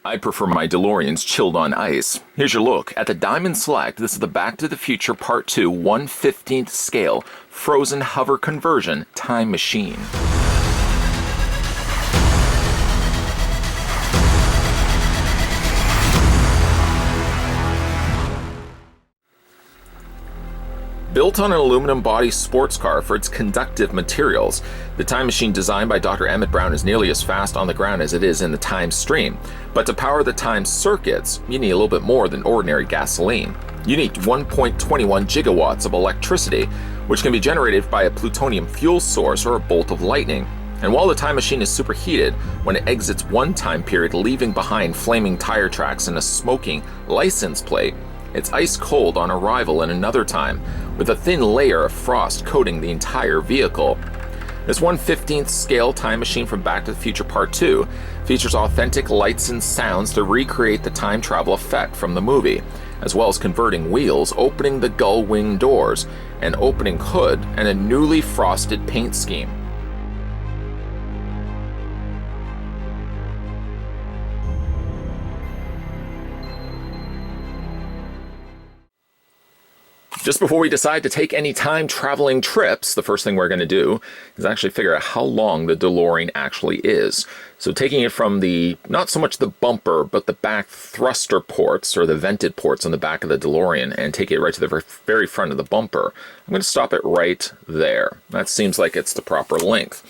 I prefer my DeLoreans chilled on ice. Here's your look at the Diamond Select. This is the Back to the Future Part 2 1/15th scale frozen hover conversion time machine. Built on an aluminum body sports car for its conductive materials, the time machine designed by Dr. Emmett Brown is nearly as fast on the ground as it is in the time stream. But to power the time circuits, you need a little bit more than ordinary gasoline. You need 1.21 gigawatts of electricity, which can be generated by a plutonium fuel source or a bolt of lightning. And while the time machine is superheated when it exits one time period, leaving behind flaming tire tracks and a smoking license plate, it's ice cold on arrival in another time, with a thin layer of frost coating the entire vehicle. This 1/15th scale time machine from Back to the Future Part 2 features authentic lights and sounds to recreate the time travel effect from the movie, as well as converting wheels, opening the gull wing doors, an opening hood, and a newly frosted paint scheme. Just before we decide to take any time traveling trips, the first thing we're going to do is actually figure out how long the DeLorean actually is. So taking it from the, not so much the bumper, but the back thruster ports or the vented ports on the back of the DeLorean and take it right to the very front of the bumper, I'm going to stop it right there. That seems like it's the proper length.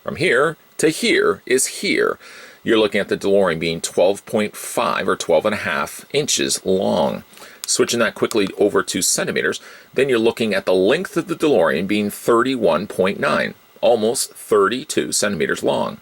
From here to here is here. You're looking at the DeLorean being 12.5 or 12.5 inches long. Switching that quickly over to centimeters, then you're looking at the length of the DeLorean being 31.9, almost 32 centimeters long.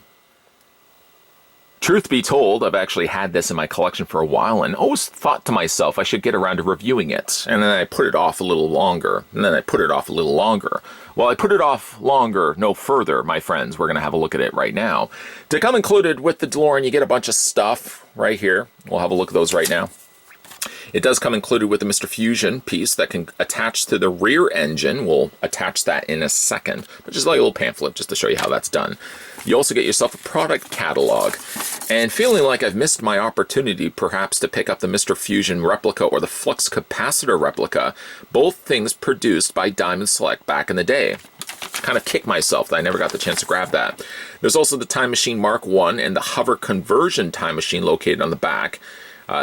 Truth be told, I've actually had this in my collection for a while and always thought to myself I should get around to reviewing it. And then I put it off a little longer, and then I put it off a little longer. Well, I put it off longer, no further, my friends. We're going to have a look at it right now. To come included with the DeLorean, you get a bunch of stuff right here. We'll have a look at those right now. It does come included with the Mr. Fusion piece that can attach to the rear engine. We'll attach that in a second, but just like a little pamphlet just to show you how that's done. You also get yourself a product catalog. And feeling like I've missed my opportunity perhaps to pick up the Mr. Fusion replica or the flux capacitor replica, both things produced by Diamond Select back in the day. Kind of kick myself that I never got the chance to grab that. There's also the Time Machine Mark I and the Hover Conversion Time Machine located on the back.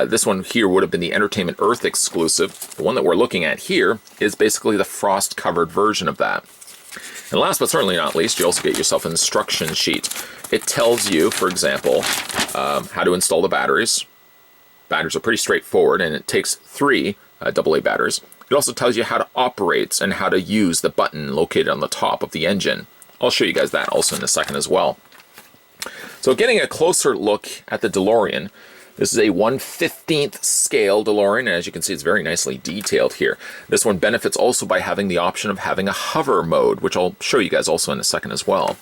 This one here would have been the Entertainment Earth exclusive. The one that we're looking at here is basically the frost-covered version of that. And last but certainly not least, you also get yourself an instruction sheet. It tells you, for example, how to install the batteries. Batteries are pretty straightforward, and it takes 3 AA batteries. It also tells you how to operate and how to use the button located on the top of the engine. I'll show you guys that also in a second as well. So getting a closer look at the DeLorean, this is a 1/15th scale DeLorean, and as you can see, it's very nicely detailed here. This one benefits also by having the option of having a hover mode, which I'll show you guys also in a second as well.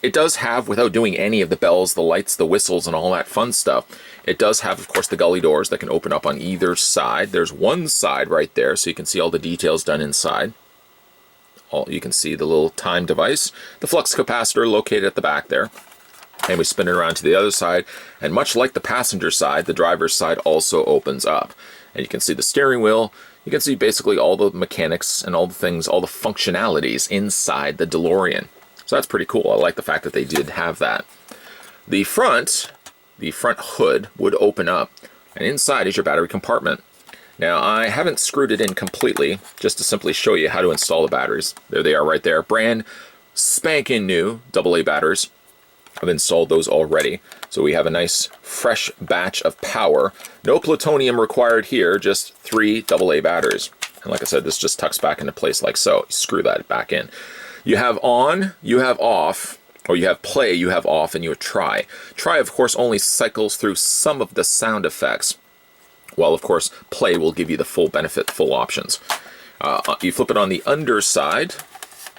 It does have, without doing any of the bells, the lights, the whistles, and all that fun stuff, it does have, of course, the gully doors that can open up on either side. There's one side right there, so you can see all the details done inside. You can see the little time device, the flux capacitor located at the back there. And we spin it around to the other side, and much like the passenger side, the driver's side also opens up. And you can see the steering wheel, you can see basically all the mechanics and all the things, all the functionalities inside the DeLorean. So that's pretty cool. I like the fact that they did have that. The front hood would open up, and inside is your battery compartment. Now, I haven't screwed it in completely, just to simply show you how to install the batteries. There they are right there, brand spanking new AA batteries. I've installed those already, so we have a nice fresh batch of power. No plutonium required here, just 3 AA batteries. And like I said, this just tucks back into place like so. You screw that back in. You have on, you have off, or you have play, you have off, and you have try. Try, of course, only cycles through some of the sound effects, while, of course, play will give you the full benefit, full options. You flip it on the underside,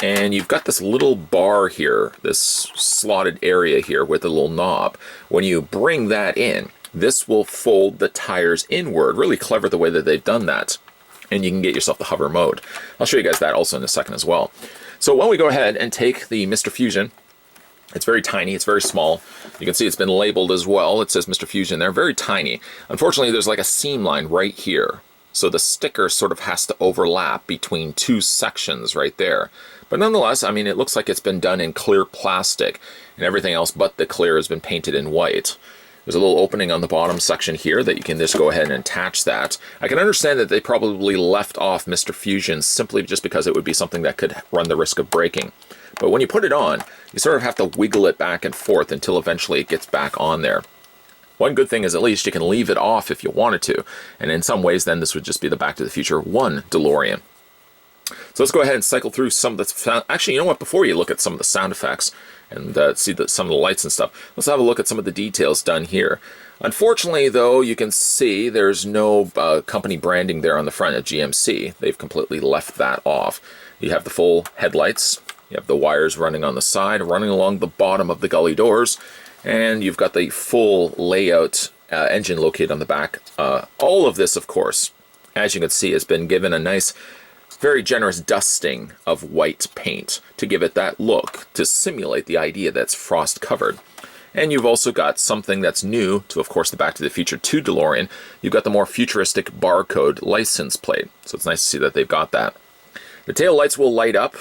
and you've got this little bar here, this slotted area here with a little knob. When you bring that in, this will fold the tires inward. Really clever the way that they've done that. And you can get yourself the hover mode. I'll show you guys that also in a second as well. So why don't we go ahead and take the Mr. Fusion It's very tiny. It's very small. You can see it's been labeled as well. It says Mr. Fusion there. Very tiny. Unfortunately, there's like a seam line right here. So the sticker sort of has to overlap between two sections right there. But nonetheless, I mean, it looks like it's been done in clear plastic, and everything else but the clear has been painted in white. There's a little opening on the bottom section here that you can just go ahead and attach that. I can understand that they probably left off Mr. Fusion simply just because it would be something that could run the risk of breaking. But when you put it on, you sort of have to wiggle it back and forth until eventually it gets back on there. One good thing is at least you can leave it off if you wanted to. And in some ways, then this would just be the Back to the Future 1 DeLorean. So let's go ahead and cycle through some of the... Actually, you know what? Before you look at some of the sound effects and see some of the lights and stuff, let's have a look at some of the details done here. Unfortunately, though, you can see there's no company branding there on the front of GMC. They've completely left that off. You have the full headlights. You have the wires running on the side, running along the bottom of the gully doors, and you've got the full layout engine located on the back. All of this, of course, as you can see, has been given a nice, very generous dusting of white paint to give it that look, to simulate the idea that's frost covered. And you've also got something that's new to, of course, the Back to the Future 2 DeLorean. You've got the more futuristic barcode license plate, so it's nice to see that they've got that. The tail lights will light up.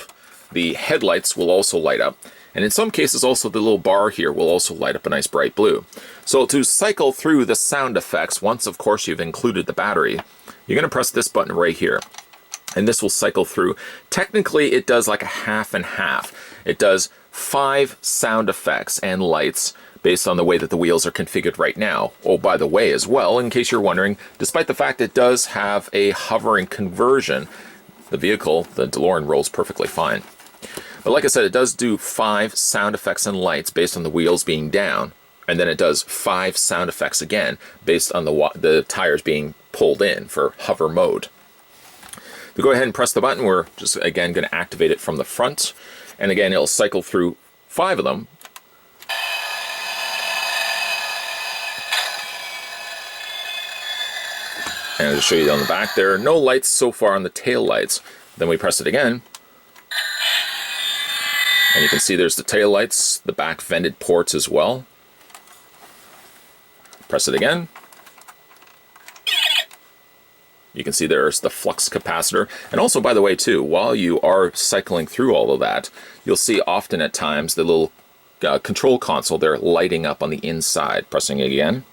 The headlights will also light up, and in some cases also the little bar here will also light up a nice bright blue. So to cycle through the sound effects, once of course you've included the battery, you're going to press this button right here, and this will cycle through. Technically it does like a half and half. It does 5 sound effects and lights based on the way that the wheels are configured right now. Oh, by the way as well, in case you're wondering, despite the fact it does have a hovering conversion, the vehicle, the DeLorean, rolls perfectly fine. But like I said, it does do 5 sound effects and lights based on the wheels being down, and then it does 5 sound effects again based on the tires being pulled in for hover mode. To go ahead and press the button, we're just again going to activate it from the front, and again it'll cycle through 5 of them. And I'll just show you on the back there, no lights so far on the tail lights. Then we press it again, and you can see there's the tail lights, the back vented ports as well. Press it again. You can see there's the flux capacitor. And also, by the way, too, while you are cycling through all of that, you'll see often at times the little control console there lighting up on the inside. Pressing it again.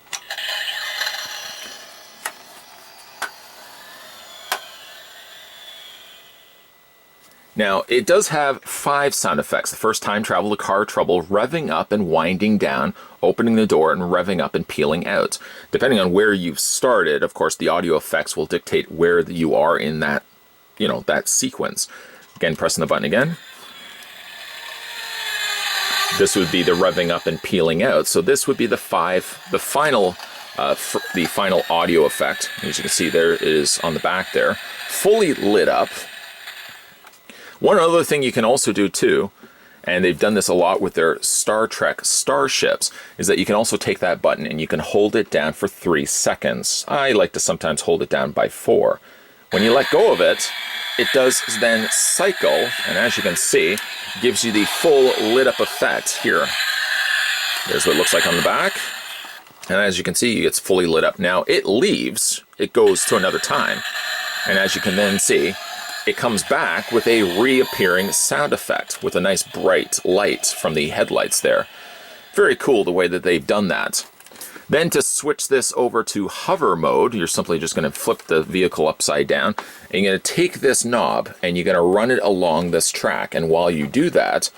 Now, it does have 5 sound effects. The first time travel, the car trouble, revving up and winding down, opening the door and revving up and peeling out. Depending on where you've started, of course, the audio effects will dictate where you are in that, that sequence. Again, pressing the button again. This would be the revving up and peeling out. So this would be the final audio effect. As you can see, there it is on the back there, fully lit up. One other thing you can also do too, and they've done this a lot with their Star Trek starships, is that you can also take that button and you can hold it down for 3 seconds. I like to sometimes hold it down by 4. When you let go of it, it does then cycle, and as you can see, gives you the full lit up effect here. There's what it looks like on the back, and as you can see, it's fully lit up. Now it leaves, it goes to another time, and as you can then see, it comes back with a reappearing sound effect with a nice bright light from the headlights there. Very cool the way that they've done that. Then to switch this over to hover mode, you're simply just going to flip the vehicle upside down, and you're going to take this knob and you're going to run it along this track, and while you do that,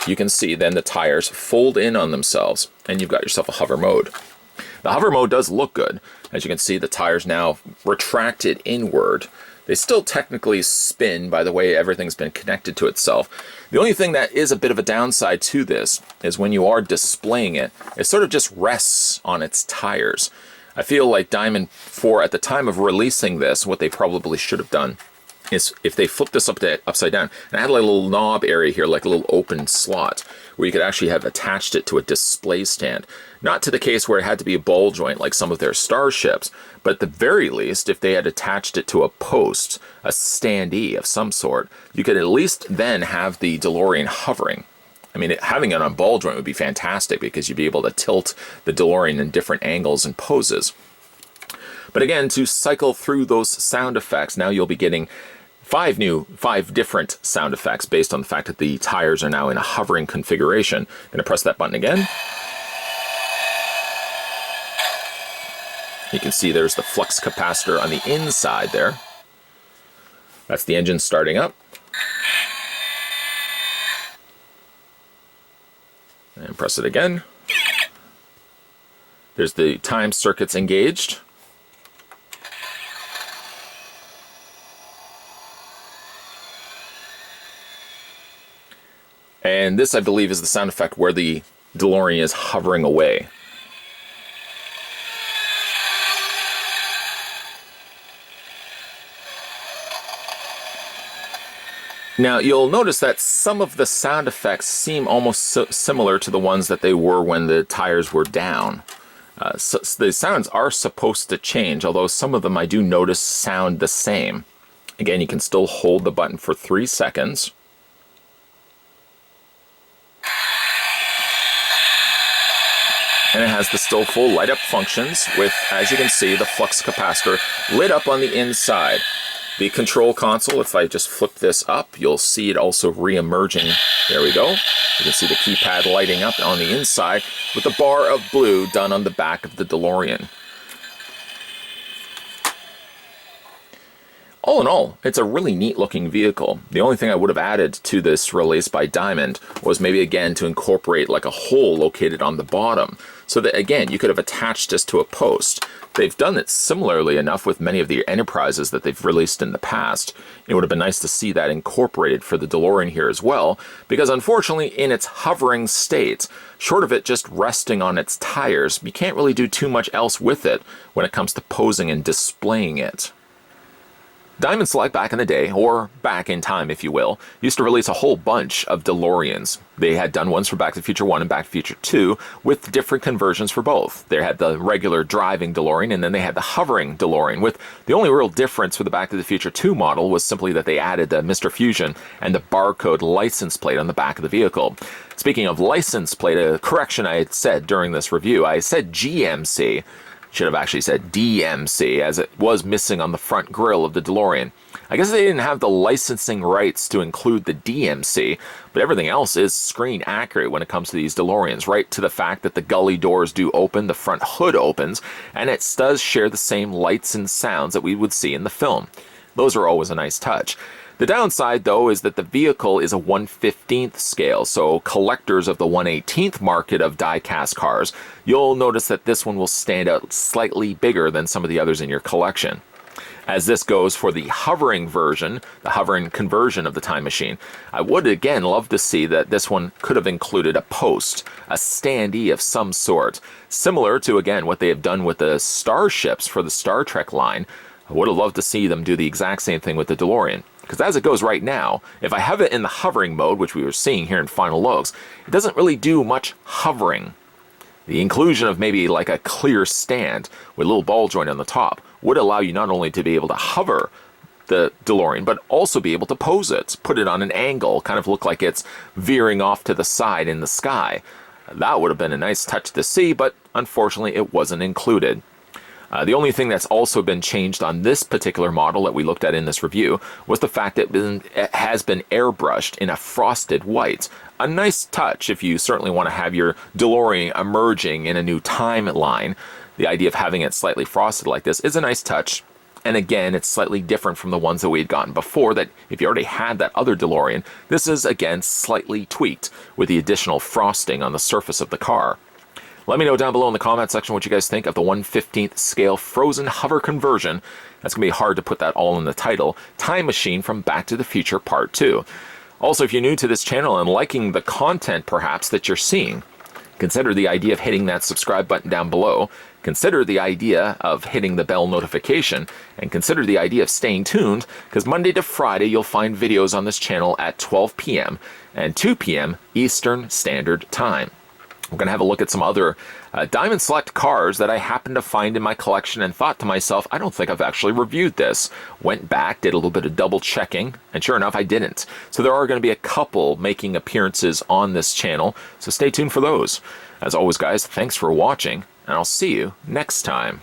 you can see then the tires fold in on themselves and you've got yourself a hover mode. The hover mode does look good. As you can see, the tires now retracted inward. They still technically spin by the way everything's been connected to itself. The only thing that is a bit of a downside to this is when you are displaying it, it sort of just rests on its tires. I feel like Diamond 4, at the time of releasing this, what they probably should have done is if they flipped this upside down, and I had like a little knob area here, like a little open slot, where you could actually have attached it to a display stand. Not to the case where it had to be a ball joint like some of their starships, but at the very least, if they had attached it to a post, a standee of some sort, you could at least then have the DeLorean hovering. I mean, having it on ball joint would be fantastic because you'd be able to tilt the DeLorean in different angles and poses. But again, to cycle through those sound effects, now you'll be getting 5 different sound effects based on the fact that the tires are now in a hovering configuration. I'm going to press that button again. You can see there's the flux capacitor on the inside there. That's the engine starting up. And press it again. There's the time circuits engaged. And this, I believe, is the sound effect where the DeLorean is hovering away. Now, you'll notice that some of the sound effects seem almost similar to the ones that they were when the tires were down. So the sounds are supposed to change, although some of them I do notice sound the same. Again, you can still hold the button for 3 seconds. And it has the still full light up functions with, as you can see, the flux capacitor lit up on the inside. The control console, if I just flip this up, you'll see it also re-emerging. There we go. You can see the keypad lighting up on the inside with the bar of blue done on the back of the DeLorean. All in all, it's a really neat looking vehicle. The only thing I would have added to this release by Diamond was maybe again to incorporate like a hole located on the bottom, so that again you could have attached this to a post. They've done it similarly enough with many of the Enterprises that they've released in the past. It would have been nice to see that incorporated for the DeLorean here as well, because unfortunately in its hovering state, short of it just resting on its tires, you can't really do too much else with it when it comes to posing and displaying it. Diamond Select back in the day, or back in time if you will, used to release a whole bunch of DeLoreans. They had done ones for Back to the Future 1 and Back to the Future 2 with different conversions for both. They had the regular driving DeLorean and then they had the hovering DeLorean, with the only real difference for the Back to the Future 2 model was simply that they added the Mr. Fusion and the barcode license plate on the back of the vehicle. Speaking of license plate, a correction I had said during this review, I said GMC. Should have actually said DMC, as it was missing on the front grille of the DeLorean. I guess they didn't have the licensing rights to include the DMC, but everything else is screen accurate when it comes to these DeLoreans, right to the fact that the gully doors do open, the front hood opens, and it does share the same lights and sounds that we would see in the film. Those are always a nice touch. The downside, though, is that the vehicle is a 1/15th scale, so collectors of the 1/18th market of die-cast cars, you'll notice that this one will stand out slightly bigger than some of the others in your collection. As this goes for the hovering version, the hovering conversion of the Time Machine, I would again love to see that this one could have included a post, a standee of some sort, similar to, again, what they have done with the starships for the Star Trek line. I would have loved to see them do the exact same thing with the DeLorean. Because as it goes right now, if I have it in the hovering mode, which we were seeing here in Final Looks, it doesn't really do much hovering. The inclusion of maybe like a clear stand with a little ball joint on the top would allow you not only to be able to hover the DeLorean, but also be able to pose it, put it on an angle, kind of look like it's veering off to the side in the sky. That would have been a nice touch to see, but unfortunately it wasn't included. The only thing that's also been changed on this particular model that we looked at in this review was the fact that it has been airbrushed in a frosted white. A nice touch if you certainly want to have your DeLorean emerging in a new timeline. The idea of having it slightly frosted like this is a nice touch. And again, it's slightly different from the ones that we had gotten before, that if you already had that other DeLorean, this is again slightly tweaked with the additional frosting on the surface of the car. Let me know down below in the comment section what you guys think of the 1/15th scale frozen hover conversion. That's going to be hard to put that all in the title. Time Machine from Back to the Future Part 2. Also, if you're new to this channel and liking the content perhaps that you're seeing, consider the idea of hitting that subscribe button down below. Consider the idea of hitting the bell notification. And consider the idea of staying tuned, because Monday to Friday you'll find videos on this channel at 12 p.m. and 2 p.m. Eastern Standard Time. I'm going to have a look at some other Diamond Select cars that I happened to find in my collection and thought to myself, I don't think I've actually reviewed this. Went back, did a little bit of double checking, and sure enough, I didn't. So there are going to be a couple making appearances on this channel, so stay tuned for those. As always, guys, thanks for watching, and I'll see you next time.